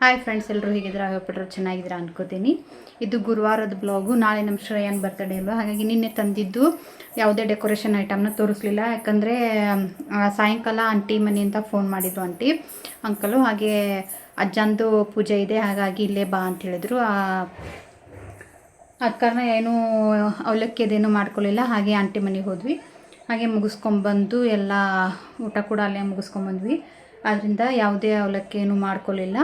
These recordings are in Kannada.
ಹಾಯ್ ಫ್ರೆಂಡ್ಸ್, ಎಲ್ಲರೂ ಹೇಗಿದ್ದೀರಾ? ಹೋಗ್ಬಿಟ್ರು ಚೆನ್ನಾಗಿದ್ದೀರಾ ಅನ್ಕೋತೀನಿ. ಇದು ಗುರುವಾರದ ಬ್ಲಾಗು. ನಾಳೆ ನಮ್ಮ ಶ್ರೇಯನ್ ಬರ್ತಡೇ ಅಲ್ವಾ, ಹಾಗಾಗಿ ನಿನ್ನೆ ತಂದಿದ್ದು ಯಾವುದೇ ಡೆಕೋರೇಷನ್ ಐಟಮ್ನ ತೋರಿಸ್ಲಿಲ್ಲ. ಯಾಕಂದರೆ ಸಾಯಂಕಾಲ ಆಂಟಿ ಮನೆಯಿಂದ ಫೋನ್ ಮಾಡಿದ್ರು ಆಂಟಿ ಅಂಕಲು. ಹಾಗೆ ಅಜ್ಜಂದು ಪೂಜೆ ಇದೆ, ಹಾಗಾಗಿ ಇಲ್ಲೇ ಬಾ ಅಂತ ಹೇಳಿದ್ರು. ಅದ ಕಾರಣ ಏನೂ ಅವಲಕ್ಕಿದೇನು ಮಾಡ್ಕೊಳ್ಳಿಲ್ಲ. ಹಾಗೆ ಆಂಟಿ ಮನೆಗೆ ಹೋದ್ವಿ. ಹಾಗೆ ಮುಗಿಸ್ಕೊಂಬಂದು ಎಲ್ಲ ಊಟ ಕೂಡ ಅಲ್ಲೇ ಮುಗಿಸ್ಕೊಂಬಂದ್ವಿ. ಆದ್ದರಿಂದ ಯಾವುದೇ ಅವಲಕ್ಕಿ ಏನು ಮಾಡ್ಕೊಳ್ಳಿಲ್ಲ.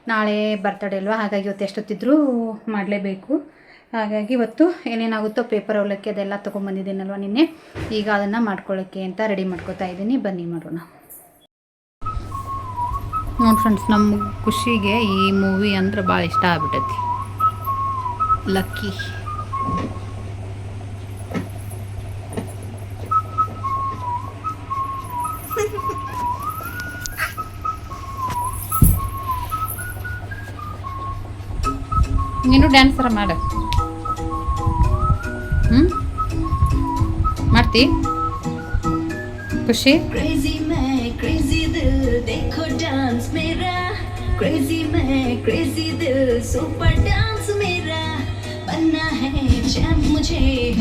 ನಾಳೆ ಬರ್ತಡೇ ಅಲ್ವಾ, ಹಾಗಾಗಿ ಇವತ್ತು ಎಷ್ಟೊತ್ತಿದ್ರೂ ಮಾಡಲೇಬೇಕು. ಹಾಗಾಗಿ ಇವತ್ತು ಏನೇನಾಗುತ್ತೋ ಪೇಪರ್ ಅವಲಕ್ಕಿ ಅದೆಲ್ಲ ತೊಗೊಂಬಂದಿದ್ದೀನಲ್ವ ನಿನ್ನೆ. ಈಗ ಅದನ್ನು ಮಾಡ್ಕೊಳ್ಳೋಕ್ಕೆ ಅಂತ ರೆಡಿ ಮಾಡ್ಕೊತಾ ಇದ್ದೀನಿ. ಬನ್ನಿ ಮಾಡೋಣ. ನೋಡಿ ಫ್ರೆಂಡ್ಸ್, ನಮ್ಮ ಖುಷಿಗೆ ಈ ಮೂವಿ ಅಂದ್ರೆ ಭಾಳ ಇಷ್ಟ ಆಗ್ಬಿಟ್ಟೈತಿ. ಲಕ್ಕಿ ನೀನು ಡ್ಯಾನ್ಸರ ಮಾಡ. ಮಾಡ್ತಿ ಖುಷಿ?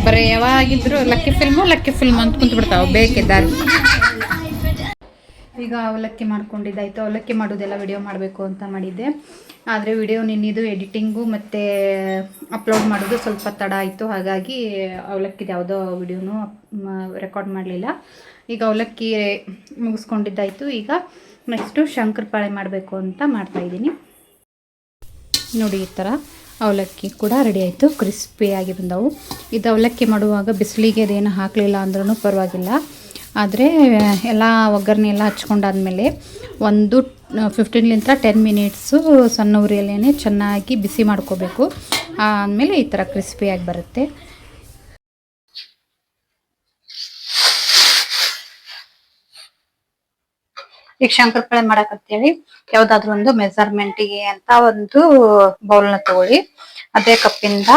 ಬರೀ ಯಾವಾಗಿದ್ರು ಲಕ್ಕಿ ಫಿಲ್ಮ್ ಅಂತ ಕುಂತು ಬಿಡ್ತಾವ ಬೇಕಿದ್ದಾರೆ. ಈಗ ಅವಲಕ್ಕಿ ಮಾಡ್ಕೊಂಡಿದ್ದಾಯಿತು. ಅವಲಕ್ಕಿ ಮಾಡೋದೆಲ್ಲ ವಿಡಿಯೋ ಮಾಡಬೇಕು ಅಂತ ಮಾಡಿದ್ದೆ, ಆದರೆ ವಿಡಿಯೋ ನಿನ್ನಿದು ಎಡಿಟಿಂಗು ಮತ್ತು ಅಪ್ಲೋಡ್ ಮಾಡೋದು ಸ್ವಲ್ಪ ತಡ ಆಯಿತು. ಹಾಗಾಗಿ ಅವಲಕ್ಕಿದು ಯಾವುದೋ ವಿಡಿಯೋನೂ ರೆಕಾರ್ಡ್ ಮಾಡಲಿಲ್ಲ. ಈಗ ಅವಲಕ್ಕಿ ಮುಗಿಸ್ಕೊಂಡಿದ್ದಾಯಿತು. ಈಗ ನೆಕ್ಸ್ಟು ಶಂಕರಪಾಳೆ ಮಾಡಬೇಕು ಅಂತ ಮಾಡ್ತಾಯಿದ್ದೀನಿ. ನೋಡಿ, ಈ ಥರ ಅವಲಕ್ಕಿ ಕೂಡ ರೆಡಿ ಆಯಿತು. ಕ್ರಿಸ್ಪಿಯಾಗಿ ಬಂದವು. ಇದು ಅವಲಕ್ಕಿ ಮಾಡುವಾಗ ಬಿಸಿಲಿಗೆ ಅದೇನು ಹಾಕಲಿಲ್ಲ ಅಂದ್ರೂ ಪರವಾಗಿಲ್ಲ. ಆದರೆ ಎಲ್ಲ ಒಗ್ಗರಣೆ ಎಲ್ಲ ಹಚ್ಕೊಂಡಾದ್ಮೇಲೆ ಒಂದು 15-10 ಮಿನಿಟ್ಸು ಸಣ್ಣ ಉರಿಯಲ್ಲೇ ಚೆನ್ನಾಗಿ ಬಿಸಿ ಮಾಡ್ಕೋಬೇಕು. ಆದಮೇಲೆ ಈ ಥರ ಕ್ರಿಸ್ಪಿಯಾಗಿ ಬರುತ್ತೆ. ಈಗ ಶಂಕರಪಾಳೆ ಮಾಡಕತ್ತೇಳಿ ಯಾವುದಾದ್ರೂ ಒಂದು ಮೆಜರ್ಮೆಂಟಿಗೆ ಅಂತ ಒಂದು ಬೌಲ್ನ ತಗೊಳ್ಳಿ. ಅದೇ ಕಪ್ಪಿಂದ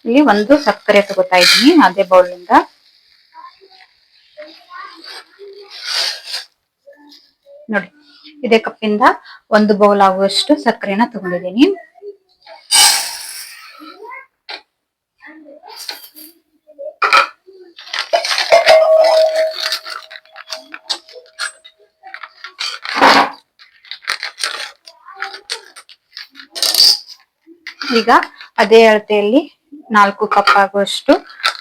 ಇಲ್ಲಿ ಒಂದು ಸಕ್ಕರೆ ತಗೋತಾ ಇದ್ದೀನಿ. ಅದೇ ಬೌಲಿಂದ ನೋಡಿ, ಇದೇ ಕಪ್ಪಿಂದ ಒಂದು ಬೌಲ್ ಆಗುವಷ್ಟು ಸಕ್ಕರೆನ ತಗೊಂಡಿದ್ದೀನಿ. ಈಗ ಅದೇ ಅಳತೆಯಲ್ಲಿ 4 ಕಪ್ ಆಗುವಷ್ಟು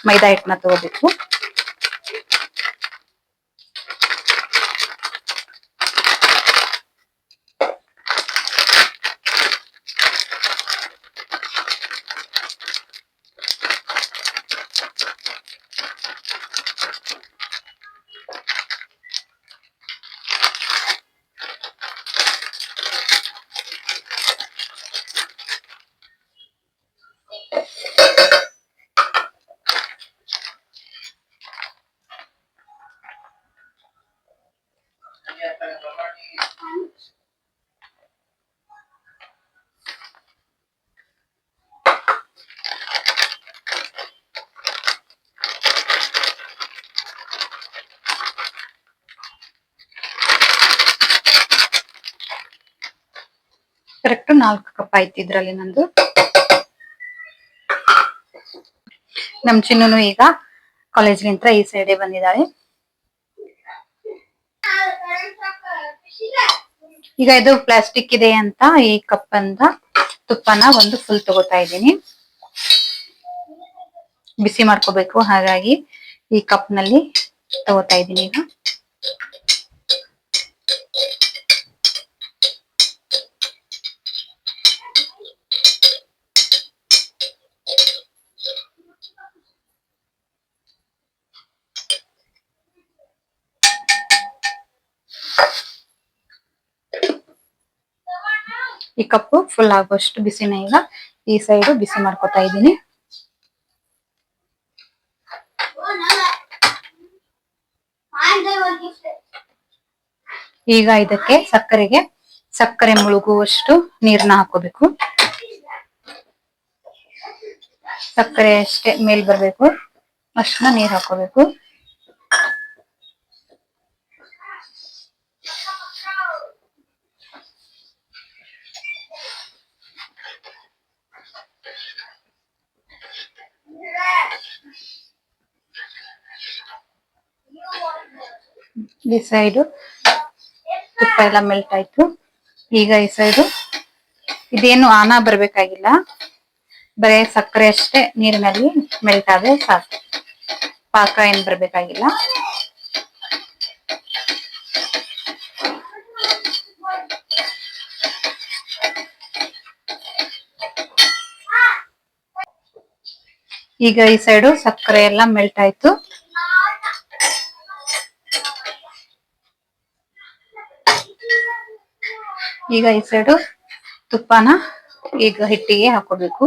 ಮೈದಾ ಹಿಟ್ಟನ್ನ ತಗೋಬೇಕು. ಕರೆಕ್ಟ್ 4 ಕಪ್ ಆಯ್ತು ಇದ್ರಲ್ಲಿ ನಂದು. ನಮ್ ಚಿನ್ನು ಈಗ ಕಾಲೇಜ್ಗಿಂತ ಈ ಸೈಡೇ ಬಂದಿದ್ದಾಳೆ. ಈಗ ಇದು ಪ್ಲಾಸ್ಟಿಕ್ ಇದೆ ಅಂತ ಈ ಕಪ್ ಅಂತ ತುಪ್ಪನ ಒಂದು ಫುಲ್ ತಗೋತಾ ಇದ್ದೀನಿ. ಬಿಸಿ ಮಾಡ್ಕೋಬೇಕು, ಹಾಗಾಗಿ ಈ ಕಪ್ ನಲ್ಲಿ ತಗೋತಾ ಇದ್ದೀನಿ. ಈಗ ಈ ಕಪ್ಪು ಫುಲ್ ಆಗುವಷ್ಟು ಬಿಸಿನ ಈಗ ಈ ಸೈಡು ಬಿಸಿ ಮಾಡ್ಕೊತಾ ಇದ್ದೀನಿ. ಈಗ ಇದಕ್ಕೆ ಸಕ್ಕರೆ ಮುಳುಗುವಷ್ಟು ನೀರನ್ನ ಹಾಕೋಬೇಕು. ಸಕ್ಕರೆ ಅಷ್ಟೇ ಮೇಲ್ ಬರ್ಬೇಕು ಅಷ್ಟನ್ನ ನೀರ್ ಹಾಕೋಬೇಕು. ಈ ಸೈಡು ತುಪ್ಪ ಎಲ್ಲ ಮೆಲ್ಟ್ ಆಯ್ತು. ಈಗ ಈ ಸೈಡು ಇದೇನು ಆನ ಬರ್ಬೇಕಾಗಿಲ್ಲ, ಬರೇ ಸಕ್ಕರೆ ಅಷ್ಟೇ ನೀರಿನಲ್ಲಿ ಮೆಲ್ಟ್ ಆದ್ರೆ ಸಾಕು, ಪಾಕ ಏನ್ ಬರ್ಬೇಕಾಗಿಲ್ಲ. ಈಗ ಈ ಸೈಡು ಸಕ್ಕರೆ ಎಲ್ಲ ಮೆಲ್ಟ್ ಆಯ್ತು. ಈಗ ಈ ಸೈಡು ತುಪ್ಪನ ಈಗ ಹಿಟ್ಟಿಗೆ ಹಾಕೋಬೇಕು.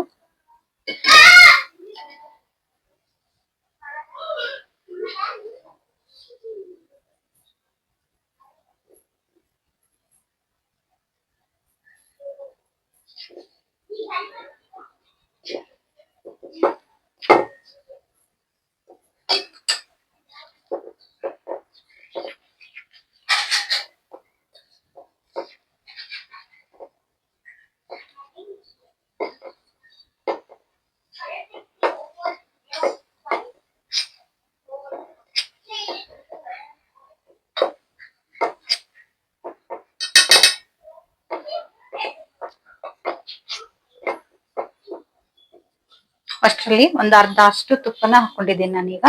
ಅಷ್ಟರಲ್ಲಿ ಒಂದ್ ಅರ್ಧ ಅಷ್ಟು ತುಪ್ಪನ ಹಾಕೊಂಡಿದ್ದೀನಿ ನಾನೀಗ.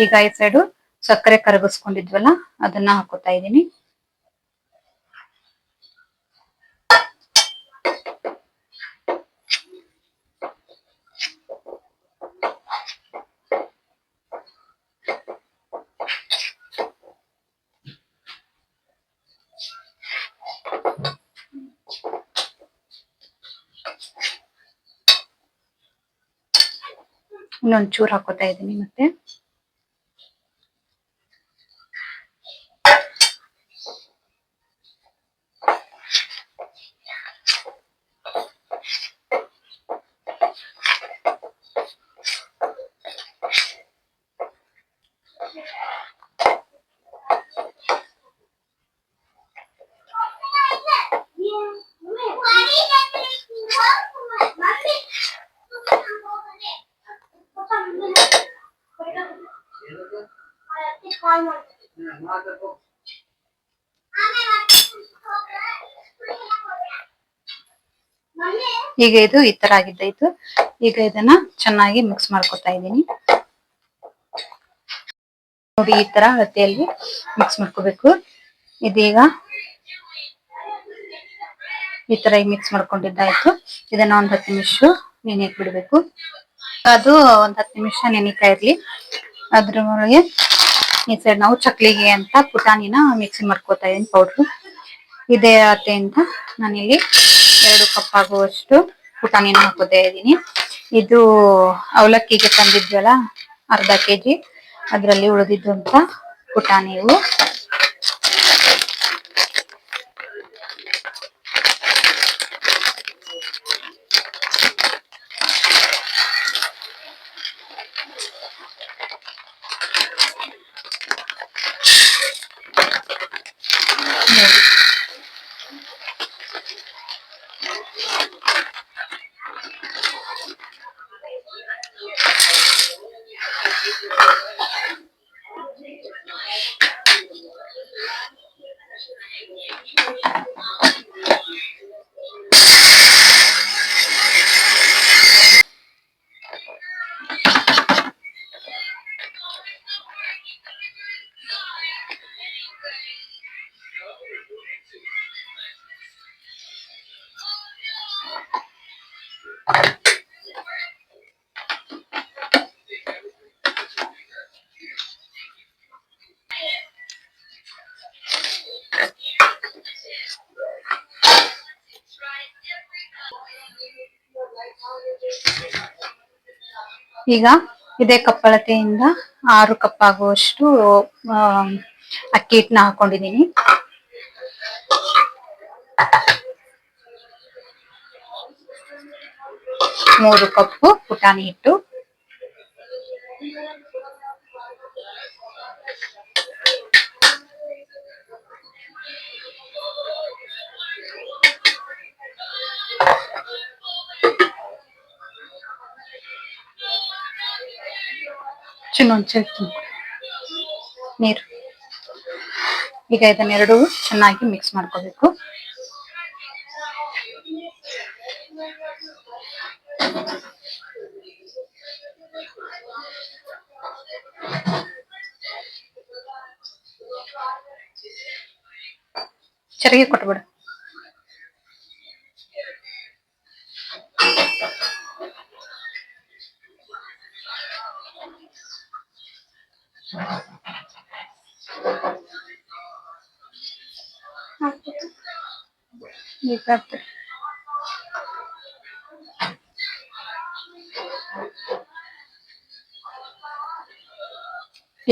ಈಗ ಈ ಸೈಡು ಸಕ್ಕರೆ ಕರಗಿಸ್ಕೊಂಡಿದ್ವಲ್ಲ ಅದನ್ನ ಹಾಕೋತಾ ಇದ್ದೀನಿ. ಇನ್ನೊಂಚೂರು ಹಾಕೋತಾ ಇದ್ದೀನಿ ಮತ್ತೆ. ಈಗ ಇದು ಈ ತರ ಆಗಿದ್ದಾಯ್ತು. ಈಗ ಇದನ್ನ ಚೆನ್ನಾಗಿ ಮಿಕ್ಸ್ ಮಾಡ್ಕೊತಾ ಇದ್ದೀನಿ. ನೋಡಿ ಈ ತರ ಹತ್ತಿಯಲ್ಲಿ ಮಿಕ್ಸ್ ಮಾಡ್ಕೋಬೇಕು. ಇದೀಗ ಈ ತರ ಮಿಕ್ಸ್ ಮಾಡ್ಕೊಂಡಿದ್ದಾಯ್ತು. ಇದನ್ನ ಒಂದ್ 10 ನಿಮಿಷ ನೆನೆಯಕ್ ಬಿಡ್ಬೇಕು. ಅದು ಒಂದ್ 10 ನಿಮಿಷ ನೆನಿತಾ ಇರ್ಲಿ. ಅದ್ರೊಳಗೆ ಈ ಸೈಡ್ ನಾವು ಚಕ್ಲಿಗೆ ಅಂತ ಪುಟಾಣಿನ ಮಿಕ್ಸಿ ಮಾಡ್ಕೋತಾ ಇದೀನಿ ಪೌಡ್ರು. ಇದೇ ಅಳತೆ ಅಂತ ನಾನಿಲ್ಲಿ 2 ಕಪ್ ಆಗುವಷ್ಟು ಪುಟಾಣಿನ ಹಾಕೋತಾ ಇದೀನಿ. ಇದು ಅವಲಕ್ಕಿಗೆ ತಂದಿದ್ವಲ್ಲ ಅರ್ಧ ಕೆಜಿ, ಅದ್ರಲ್ಲಿ ಉಳಿದಿದ್ದು ಅಂತ ಪುಟಾಣಿ ಇವು. ಈಗ ಇದೇ ಕಪ್ ಅಳತೆಯಿಂದ 6 ಕಪ್ ಆಗುವಷ್ಟು ಅಕ್ಕಿ ಹಿಟ್ಟನ್ನ ಹಾಕೊಂಡಿದೀನಿ. ಮೂರು ಕಪ್ ಪುಟಾಣಿ ಹಿಟ್ಟು, ಚಿನ್ನೊಂದು ನೀರು. ಈಗ ಇದನ್ನೆರಡು ಚೆನ್ನಾಗಿ ಮಿಕ್ಸ್ ಮಾಡ್ಕೋಬೇಕು. ಚರಿಗೆ ಕೊಟ್ಬಿಡ.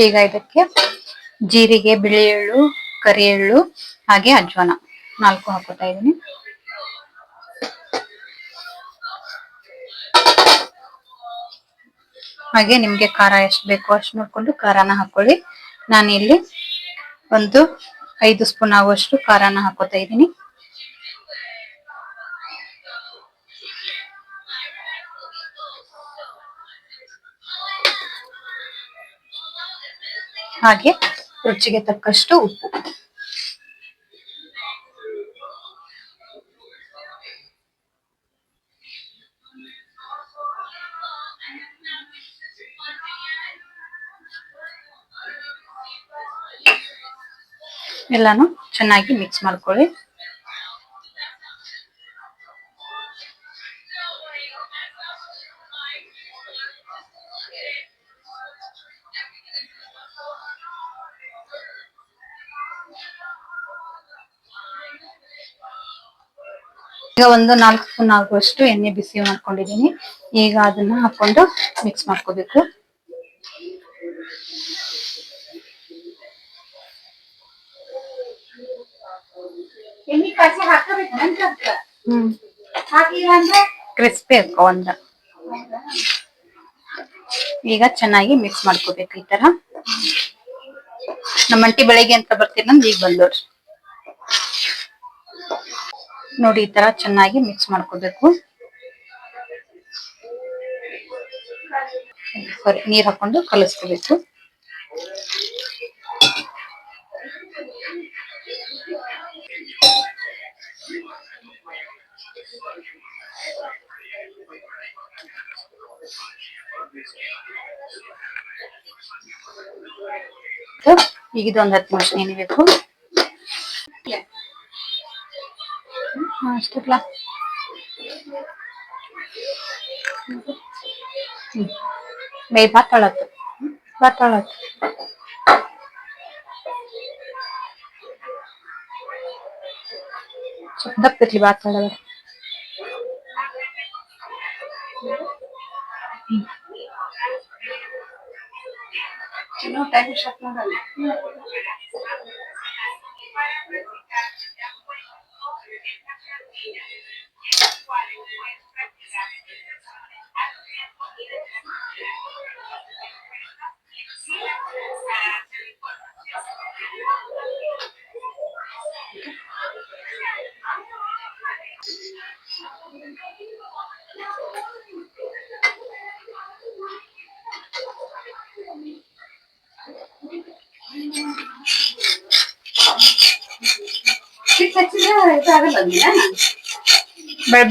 ಈಗ ಇದಕ್ಕೆ ಜೀರಿಗೆ, ಬಿಳಿ ಎಳ್ಳು, ಕರಿ ಎಳ್ಳು ಹಾಗೆ ಅಜ್ವಾನ 4 ಹಾಕೋತಾ ಇದೀನಿ. ಹಾಗೆ ನಿಮ್ಗೆ ಖಾರ ಎಷ್ಟು ಬೇಕೋ ಅಷ್ಟು ನೋಡ್ಕೊಂಡು ಖಾರನ ಹಾಕೊಳ್ಳಿ. ನಾನಿಲ್ಲಿ ಒಂದು 5 ಸ್ಪೂನ್ ಆಗುವಷ್ಟು ಖಾರನ ಹಾಕೋತಾ ಇದ್ದೀನಿ. ಹಾಗೆ ರುಚಿಗೆ ತಕ್ಕಷ್ಟು ಉಪ್ಪು. ಎಲ್ಲಾನು ಚೆನ್ನಾಗಿ ಮಿಕ್ಸ್ ಮಾಡ್ಕೊಳ್ಳಿ. ಈಗ ಒಂದು 4 ಸ್ಪೂನ್ ಆಗುವಷ್ಟು ಎಣ್ಣೆ ಬಿಸಿ ಮಾಡ್ಕೊಂಡಿದೀನಿ. ಈಗ ಅದನ್ನ ಹಾಕೊಂಡು ಮಿಕ್ಸ್ ಮಾಡ್ಕೋಬೇಕು. ಕ್ರಿಸ್ಪಿ ಹಾಕೋ ಒಂದ. ಈಗ ಚೆನ್ನಾಗಿ ಮಿಕ್ಸ್ ಮಾಡ್ಕೋಬೇಕು. ಈ ತರ ನಮ್ಮ ಅಂಟಿ ಬೆಳಿಗ್ಗೆ ಅಂತ ಬರ್ತೀನಿ ನಂದು ಈಗ ಬಂದವ್ರಿ ನೋಡಿ. ಈ ತರ ಚೆನ್ನಾಗಿ ಮಿಕ್ಸ್ ಮಾಡ್ಕೋಬೇಕು. ಸರಿ, ನೀರ್ ಹಾಕೊಂಡು ಕಲಿಸ್ಕೋಬೇಕು. ಈಗ ಇದೊಂದು 10 ನಿಮಿಷ ನೆನಿಬೇಕು. ಅಷ್ಟಲ್ಲ ಬೈ ಬಾತಾಳತ್ತು ಸ್ವಲ್ಪ ದಪ್ಪಿರ್ಲಿ ಬಾತಾಳ.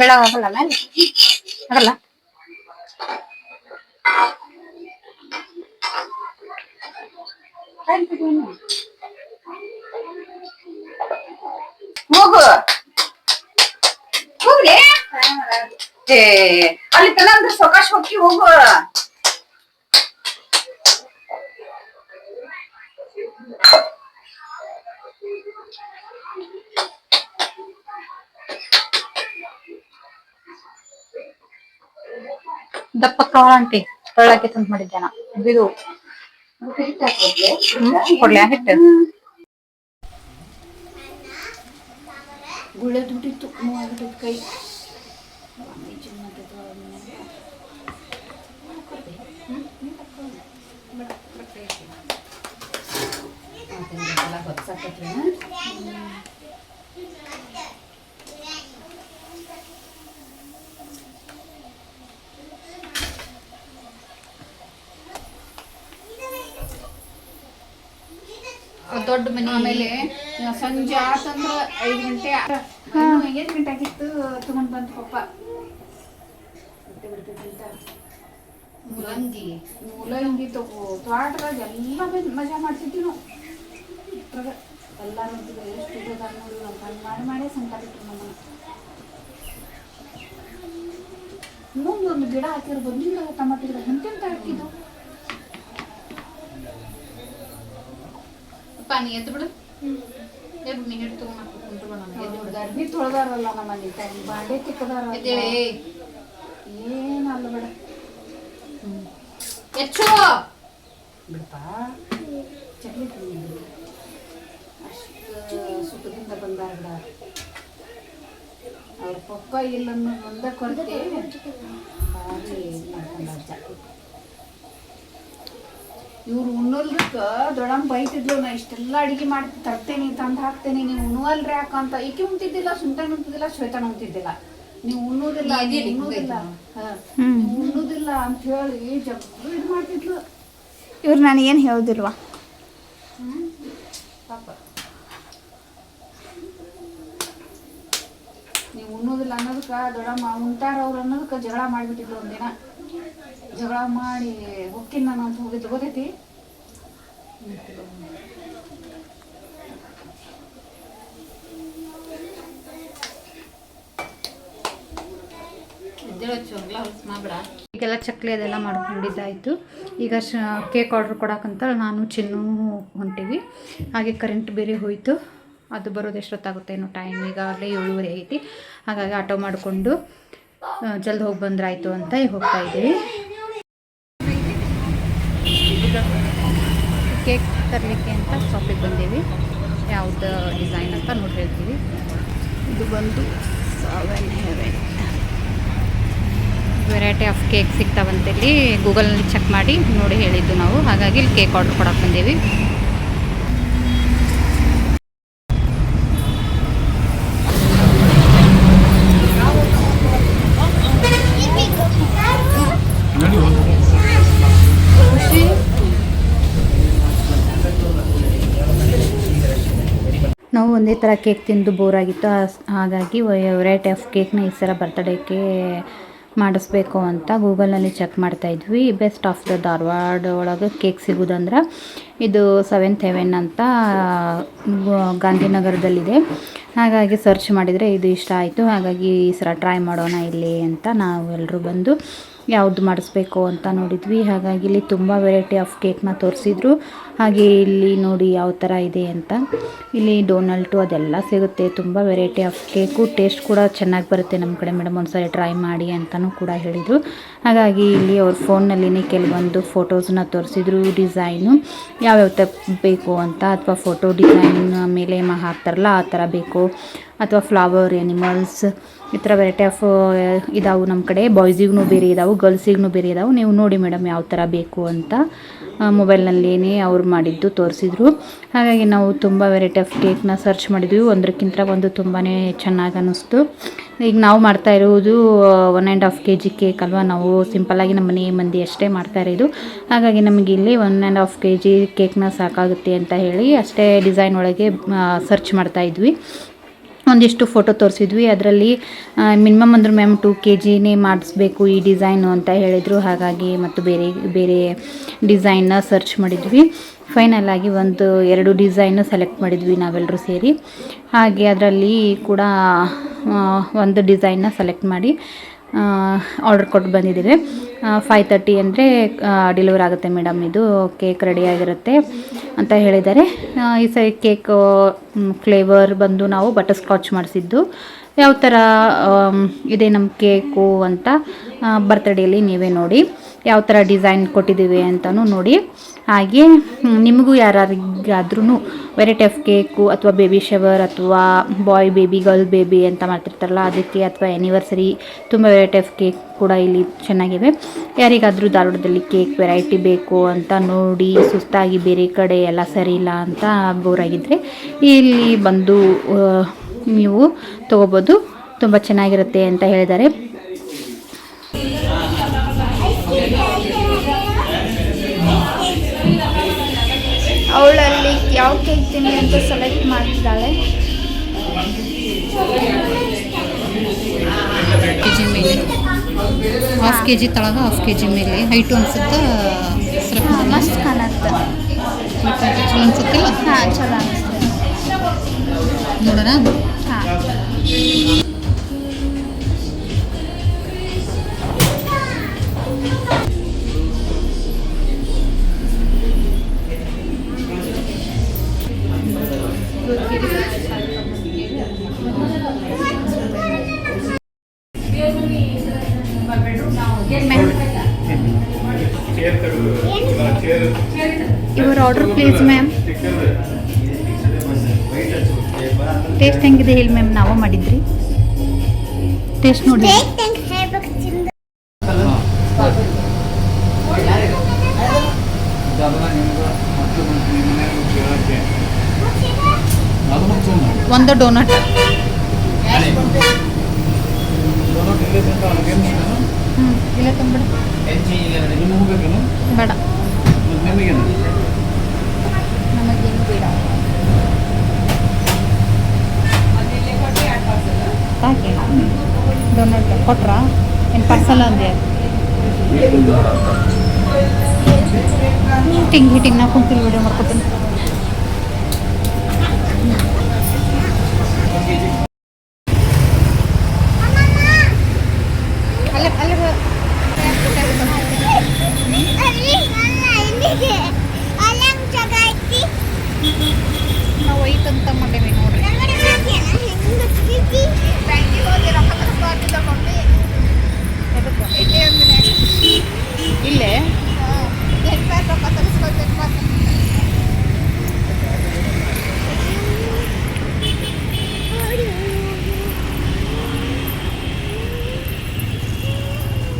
ಬೆಳ ಆಗಲ್ಲ ಮೇಲೆ ಆಗಲ್ಲ. ಹೋಗು ಹೋಗ್ಲಿ ಅಲ್ಲಿ ತನ ಅಂದ್ರೆ ಸೊಕಾಶ್ ಹೋಗಿ ಹೋಗು. ದಪ್ಪಕ್ಕ ಆಂಟಿ ತೊಳ್ಳಾಕೆ ತಂದು ಮಾಡಿದ್ದೆ ನಾ. ಇದು ಕೊಡ್ಲಿ ಹಿಟ್ಟು ಗುಳೆ ದುಡಿತು ಕೈ. ದೊಡ್ಡ ಮನೆ. ಆಮೇಲೆ ಸಂಜೆ ಆತಂದ್ರ 5 ಗಂಟೆ 8 ಗಂಟೆ ಆಗಿತ್ತು ತಗೊಂಡ್ ಬಂತ ಪಪ್ಪ. ಮೂಲಂಗಿ ತಗೋ ತೋಟದಾಗ ಎಲ್ಲ ಮಜಾ ಮಾಡ್ತಿದ್ವಿ ನಾವು. ಎಲ್ಲ ನೋಡಿದ್ರೆ ಎಷ್ಟು ಇರೋದಾಗ ನೋಡಿ ನಾವು ಮಾಡಿ ಸಂತ ಬಿಟ್ರು ನಮ್ಮನ್ನ. ಇನ್ನೊಂದೊಂದು ಗಿಡ ಹಾಕಿರೋ ಬಂದು ಗಿಡ ಟಮಾಟೊ ಗಿಡ ಎಂತೆಂತ ಹಾಕಿದ್ದು. ಪಾನಿ ಎದ್ದು ಬಿಡು. ನೀನು ಹಿಡ್ತು ಗರ್ಭಿ ತೊಳೆದಾರಲ್ಲ ನಮ್ಮಲ್ಲಿ ಬಾಂಡೆ ತಿಕ್ಕದಾರ ಏನಲ್ಲ ಬೇಡ ಹೆಚ್ಚು ಬಿಡಪ್ಪ. ಚಕ್ಲಿ ಅಷ್ಟು ಸುಖದಿಂದ ಬಂದಾರ ಬಿಡ. ಅವ್ರ ಪಪ್ಪ ಇಲ್ಲ ಒಂದ ಕೊರತೆ ಭಾರಿ ಮಾಡ್ಕೊಂಡ. ಇವ್ರು ಉಣ್ಣೋಲ್ದಕ್ಕೆ ದೊಡ್ಡಮ್ಮ ಬೈತಿದ್ಲು, ನಾ ಇಷ್ಟೆಲ್ಲ ಅಡಿಗೆ ಮಾಡಿ ತರ್ತೇನೆ ತಂದು ಹಾಕ್ತೇನೆ, ನೀವು ಉಣ್ಣುವಲ್ರಿ ಯಾಕಂತ. ಈಕೆ ಉಣ್ತಿದ್ದಿಲ್ಲ, ಸುಂಟನ್ ಉಣ್ತಿದ್ದಿಲ್ಲ, ಶ್ವೇತನ ಉಣ್ತಿದ್ದಿಲ್ಲ. ನೀವು ಉಣ್ಣೋದಿಲ್ಲ ಉಣ್ಣೋದಿಲ್ಲ ಅಂತ ಹೇಳಿ ಜಗ್ಗು ಇದು ಮಾಡ್ತಿದ್ಲು. ಇವ್ರು ನನಗೇನು ಹೇಳೋದಿಲ್ವಾ ಪಾಪ. ನೀವು ಉಣ್ಣೋದಿಲ್ಲ ಅನ್ನೋದಕ್ಕೆ ದೊಡ್ಡಮ್ಮ ಉಂಟಾರ ಅವ್ರು ಅನ್ನೋದಕ್ಕೆ ಜಗಳ ಮಾಡಿಬಿಟ್ಟಿದ್ಲು. ಒಂದಿನ ಜಗಳ ಮಾಡಿ ಹೊಕ್ಕಿನ ನಾನು ಅಂತ ಹೋಗಿದ್ದು ಗೊತ್ತೈತಿ. ಈಗೆಲ್ಲ ಚಕ್ಲಿ ಅದೆಲ್ಲ ಮಾಡ್ಕೊಂಡಿದ್ದಾಯಿತು. ಈಗ ಕೇಕ್ ಆರ್ಡ್ರ್ ಕೊಡೋಕ್ಕಂತ ನಾನು ಚಿನ್ನು ಹೊಂಟೀವಿ. ಹಾಗೆ ಕರೆಂಟ್ ಬೇರೆ ಹೋಯಿತು. ಅದು ಬರೋದು ಎಷ್ಟೊತ್ತಾಗುತ್ತೆ ಏನೋ ಟೈಮ್. ಈಗಾಗಲೇ 7:30 ಆಗೈತಿ. ಹಾಗಾಗಿ ಆಟೋ ಮಾಡಿಕೊಂಡು ಜಲ್ದಿ ಹೋಗಿ ಬಂದ್ರಾಯ್ತು ಅಂತ ಈಗ ಹೋಗ್ತಾ ಇದ್ದೀವಿ. ಕೇಕ್ ತರಲಿಕ್ಕೆ ಅಂತ ಶಾಪಿಗೆ ಬಂದೀವಿ. ಯಾವ್ದು ಡಿಸೈನ್ ಅಂತ ನೋಡಿ ಹೇಳ್ತೀವಿ. ಇದು ಬಂದು 7 Heaven. ವೆರೈಟಿ ಆಫ್ ಕೇಕ್ ಸಿಗ್ತಾವಂತೇಳಿ ಗೂಗಲ್ನಲ್ಲಿ ಚೆಕ್ ಮಾಡಿ ನೋಡಿ ಹೇಳಿದ್ದು ನಾವು. ಹಾಗಾಗಿ ಇಲ್ಲಿ ಕೇಕ್ ಆರ್ಡ್ರ್ ಕೊಡೋಕೆ ಬಂದೀವಿ. ನಾವು ಒಂದೇ ಥರ ಕೇಕ್ ತಿಂದು ಬೋರ್ ಆಗಿತ್ತು. ಹಾಗಾಗಿ ವೆರೈಟಿ ಆಫ್ ಕೇಕ್ನ ಈ ಸಲ ಬರ್ತ್ಡೇಗೆ ಮಾಡಿಸ್ಬೇಕು ಅಂತ ಗೂಗಲ್ನಲ್ಲಿ ಚೆಕ್ ಮಾಡ್ತಾಯಿದ್ವಿ. ಬೆಸ್ಟ್ ಆಫ್ ದ ಧಾರವಾಡ ಒಳಗೆ ಕೇಕ್ ಸಿಗೋದಂದ್ರೆ ಇದು 7th Heaven ಅಂತ ಗಾಂಧಿನಗರದಲ್ಲಿದೆ. ಹಾಗಾಗಿ ಸರ್ಚ್ ಮಾಡಿದರೆ ಇದು ಇಷ್ಟ ಆಯಿತು. ಹಾಗಾಗಿ ಈ ಸಲ ಟ್ರೈ ಮಾಡೋಣ ಇಲ್ಲಿ ಅಂತ ನಾವು ಎಲ್ಲರೂ ಬಂದು ಯಾವುದು ಮಾಡಿಸ್ಬೇಕು ಅಂತ ನೋಡಿದ್ವಿ. ಹಾಗಾಗಿ ಇಲ್ಲಿ ತುಂಬ ವೆರೈಟಿ ಆಫ್ ಕೇಕ್ನ ತೋರಿಸಿದ್ರು. ಹಾಗೆ ಇಲ್ಲಿ ನೋಡಿ ಯಾವ ಥರ ಇದೆ ಅಂತ. ಇಲ್ಲಿ ಡೋನಲ್ಟು ಅದೆಲ್ಲ ಸಿಗುತ್ತೆ. ತುಂಬ ವೆರೈಟಿ ಆಫ್ ಕೇಕು. ಟೇಸ್ಟ್ ಕೂಡ ಚೆನ್ನಾಗಿ ಬರುತ್ತೆ ನಮ್ಮ ಕಡೆ ಮೇಡಮ್, ಒಂದ್ಸರಿ ಟ್ರೈ ಮಾಡಿ ಅಂತಲೂ ಕೂಡ ಹೇಳಿದರು. ಹಾಗಾಗಿ ಇಲ್ಲಿ ಅವ್ರ ಫೋನ್ನಲ್ಲಿನೇ ಕೆಲವೊಂದು ಫೋಟೋಸ್ನ ತೋರಿಸಿದ್ರು. ಡಿಸೈನು ಯಾವ್ಯಾವ ಥರ ಬೇಕು ಅಂತ, ಅಥವಾ ಫೋಟೋ ಡಿಸೈನ್ ಮೇಲೆ ಹಾಕ್ತಾರಲ್ಲ ಆ ಥರ ಬೇಕು, ಅಥವಾ ಫ್ಲವರ್, ಎನಿಮಲ್ಸ್, ಈ ಥರ ವೆರೈಟಿ ಆಫ್ ಇದಾವೆ ನಮ್ಮ ಕಡೆ. ಬಾಯ್ಸಿಗೂ ಬೇರೆ ಇದಾವೆ, ಗರ್ಲ್ಸಿಗೂ ಬೇರೆ ಇದಾವೆ. ನೀವು ನೋಡಿ ಮೇಡಮ್ ಯಾವ ಥರ ಬೇಕು ಅಂತ ಮೊಬೈಲ್ನಲ್ಲೇ ಅವ್ರು ಮಾಡಿದ್ದು ತೋರಿಸಿದ್ರು. ಹಾಗಾಗಿ ನಾವು ತುಂಬ ವೆರೈಟಿ ಆಫ್ ಕೇಕ್ನ ಸರ್ಚ್ ಮಾಡಿದ್ವಿ. ಒಂದಕ್ಕಿಂತ ಒಂದು ತುಂಬಾ ಚೆನ್ನಾಗಿ ಅನ್ನಿಸ್ತು. ಈಗ ನಾವು ಮಾಡ್ತಾ ಇರೋದು 1.5 kg ಕೇಕ್ ಅಲ್ವಾ. ನಾವು ಸಿಂಪಲ್ಲಾಗಿ ನಮ್ಮ ಮನೆ ಮಂದಿ ಅಷ್ಟೇ ಮಾಡ್ತಾ ಇರೋದು. ಹಾಗಾಗಿ ನಮಗೆ ಇಲ್ಲಿ 1.5 kg ಕೇಕ್ನ ಸಾಕಾಗುತ್ತೆ ಅಂತ ಹೇಳಿ ಅಷ್ಟೇ ಡಿಸೈನ್ ಒಳಗೆ ಸರ್ಚ್ ಮಾಡ್ತಾಯಿದ್ವಿ. ಒಂದಿಷ್ಟು ಫೋಟೋ ತೋರಿಸಿದ್ವಿ. ಅದರಲ್ಲಿ ಮಿನಿಮಮ್ ಅಂದ್ರೆ 2 kgನೇ ಮಾಡಿಸ್ಬೇಕು ಈ ಡಿಸೈನು ಅಂತ ಹೇಳಿದರು. ಹಾಗಾಗಿ ಮತ್ತು ಬೇರೆ ಬೇರೆ ಡಿಸೈನ್ನ ಸರ್ಚ್ ಮಾಡಿದ್ವಿ. ಫೈನಲ್ ಆಗಿ 1-2 ಡಿಸೈನ್ ಸೆಲೆಕ್ಟ್ ಮಾಡಿದ್ವಿ ನಾವೆಲ್ಲರೂ ಸೇರಿ. ಹಾಗೆ ಅದರಲ್ಲಿ ಕೂಡ ಒಂದು ಡಿಸೈನ್ನ ಸೆಲೆಕ್ಟ್ ಮಾಡಿ ಆರ್ಡರ್ ಕೊಟ್ಟು ಬಂದಿದ್ದೀವಿ. 5:30 ಅಂದರೆ ಡೆಲಿವರ್ ಆಗುತ್ತೆ ಮೇಡಮ್, ಇದು ಕೇಕ್ ರೆಡಿಯಾಗಿರುತ್ತೆ ಅಂತ ಹೇಳಿದ್ದಾರೆ. ಈ ಸರಿ ಕೇಕ್ ಫ್ಲೇವರ್ ಬಂದು ನಾವು ಬಟರ್ ಸ್ಕಾಚ್ ಮಾಡಿಸಿದ್ದು. ಯಾವ ಥರ ಇದೆ ನಮ್ಮ ಕೇಕು ಅಂತ ಬರ್ತ್ಡೇಲಿ ನೀವೇ ನೋಡಿ. ಯಾವ ಥರ ಡಿಸೈನ್ ಕೊಟ್ಟಿದ್ದೀವಿ ಅಂತಲೂ ನೋಡಿ. ಹಾಗೆ ನಿಮಗೂ ಯಾರಿಗಾದ್ರೂ ವೆರೈಟಿ ಆಫ್ ಕೇಕು ಅಥವಾ ಬೇಬಿ ಶವರ್ ಅಥವಾ ಬಾಯ್ ಬೇಬಿ ಗರ್ಲ್ ಬೇಬಿ ಅಂತ ಮಾಡ್ತಿರ್ತಾರಲ್ಲ ಅದಕ್ಕೆ, ಅಥವಾ ಆ್ಯನಿವರ್ಸರಿ ತುಂಬ ವೆರೈಟಿ ಆಫ್ ಕೇಕ್ ಕೂಡ ಇಲ್ಲಿ ಚೆನ್ನಾಗಿವೆ. ಯಾರಿಗಾದರೂ ಧಾರವಾಡದಲ್ಲಿ ಕೇಕ್ ವೆರೈಟಿ ಬೇಕು ಅಂತ ನೋಡಿ ಸುಸ್ತಾಗಿ ಬೇರೆ ಕಡೆ ಎಲ್ಲ ಸರಿ ಇಲ್ಲ ಅಂತ ಬೋರಾಗಿದ್ದರೆ ಇಲ್ಲಿ ಬಂದು ನೀವು ತೊಗೋಬೋದು. ತುಂಬ ಚೆನ್ನಾಗಿರುತ್ತೆ ಅಂತ ಹೇಳಿದ್ದಾರೆ. ಅವಳಲ್ಲಿ ಯಾವ ಕೇಕ್ ತಿನ್ನಿ ಅಂತ ಸೆಲೆಕ್ಟ್ ಮಾಡ್ತಿದ್ದಾಳೆ. ಕೆಜಿ ಮೇಲೆ ಹಾಫ್ ಕೆ ಜಿ ತಳಗ ಹಾಫ್ ಕೆ ಜಿ ಮೇಲೆ ಹೈಟು ಅನ್ಸುತ್ತೆ. ಮಸ್ತ್ ಕಾಣತ್ತೆ. ಚಲೋ ಅನ್ಸುತ್ತಿಲ್ಲ? ಹಾಂ ಚಲೋ ಅನಿಸ್ತದೆ. ನೋಡೋಣ. ಹಾಂ your order please ma'am. Taste ಹೆಂಗಿದೆ ಹೇಳಿ ಮ್ಯಾಮ್. ನಾವು ಮಾಡಿದ್ರಿ ಟೇಸ್ಟ್ ನೋಡಿ. ಒಂದು ಡೋನಟ್ ಇಲ್ಲ ತುಂಬಿಡ ಬೇಡ, ನಮಗೇನು ಬೇಡ. ಸಾಕೆ ಡೋನಟ್ ಕೊಟ್ರಾ ಏನು ಪಾರ್ಸಲ್ ಅಂದೆ? ಹೀಟಿಂಗ್ ನಾ ಕುಂತಿಲ್ಲ, ವಿಡಿಯೋ ಮಾಡ್ಕೊತೀನಿ. ನಾವು ಐತಂತ ಮಾಡೇವಿ ನೋಡ್ರಿ. ಇಲ್ಲೇ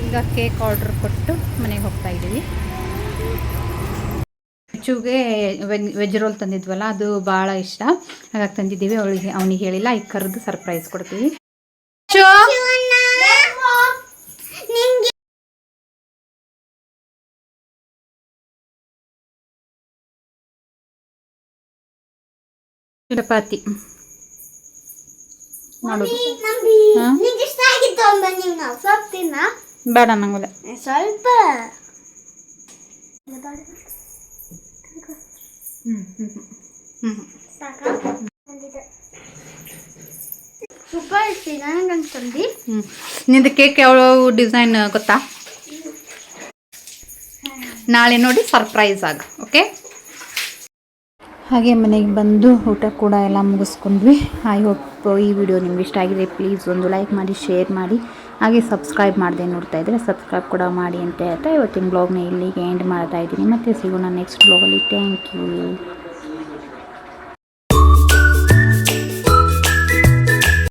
ಈಗ ಕೇಕ್ ಆರ್ಡರ್ ಕೊಟ್ಟು ಮನೆಗೆ ಹೋಗ್ತಾ ಇದ್ದೀವಿ. ಹೆಚ್ಚುಗೆ ವೆಜ್ ರೋಲ್ ತಂದಿದ್ವಲ್ಲ, ಅದು ಭಾಳ ಇಷ್ಟ, ಹಾಗಾಗಿ ತಂದಿದ್ದೀವಿ. ಅವನಿಗೆ ಹೇಳಿಲ್ಲ, ಈಗ ಕರೆದು ಸರ್ಪ್ರೈಸ್ ಕೊಡ್ತೀವಿ. ಚಪಾತಿ ಮಾಡೋದು ಬೇಡ ನಂಗೆ ಸ್ವಲ್ಪ ಸೂಪರ್ ಇರ್ತಿ ನನಗೆ ಅನ್ಸಂದು. ನಿಂದು ಕೇಕ್ ಯಾವ ಡಿಸೈನ್ ಗೊತ್ತಾ? ನಾಳೆ ನೋಡಿ ಸರ್ಪ್ರೈಸ್ ಆಗ. ಓಕೆ. ಹಾಗೆ ಮನೆಗೆ ಬಂದು ಊಟ ಕೂಡ ಎಲ್ಲ ಮುಗಿಸ್ಕೊಂಡ್ವಿ. ಐ ಹೋಪ್ ಈ ವಿಡಿಯೋ ನಿಮ್ಗೆ ಇಷ್ಟ ಆಗಿದೆ. ಪ್ಲೀಸ್ ಒಂದು ಲೈಕ್ ಮಾಡಿ, ಶೇರ್ ಮಾಡಿ, ಹಾಗೆ ಸಬ್ಸ್ಕ್ರೈಬ್ ಮಾಡದೆ ನೋಡ್ತಾ ಇದ್ದರೆ ಸಬ್ಸ್ಕ್ರೈಬ್ ಕೂಡ ಮಾಡಿ ಅಂತ ಹೇಳ್ತಾ ಇವತ್ತಿನ ಬ್ಲಾಗ್ನ ಇಲ್ಲಿಗೆ ಎಂಡ್ ಮಾಡ್ತಾ ಇದ್ದೀನಿ. ಮತ್ತೆ ಸಿಗೋಣ ನೆಕ್ಸ್ಟ್ ಬ್ಲಾಗಲ್ಲಿ. Thank you.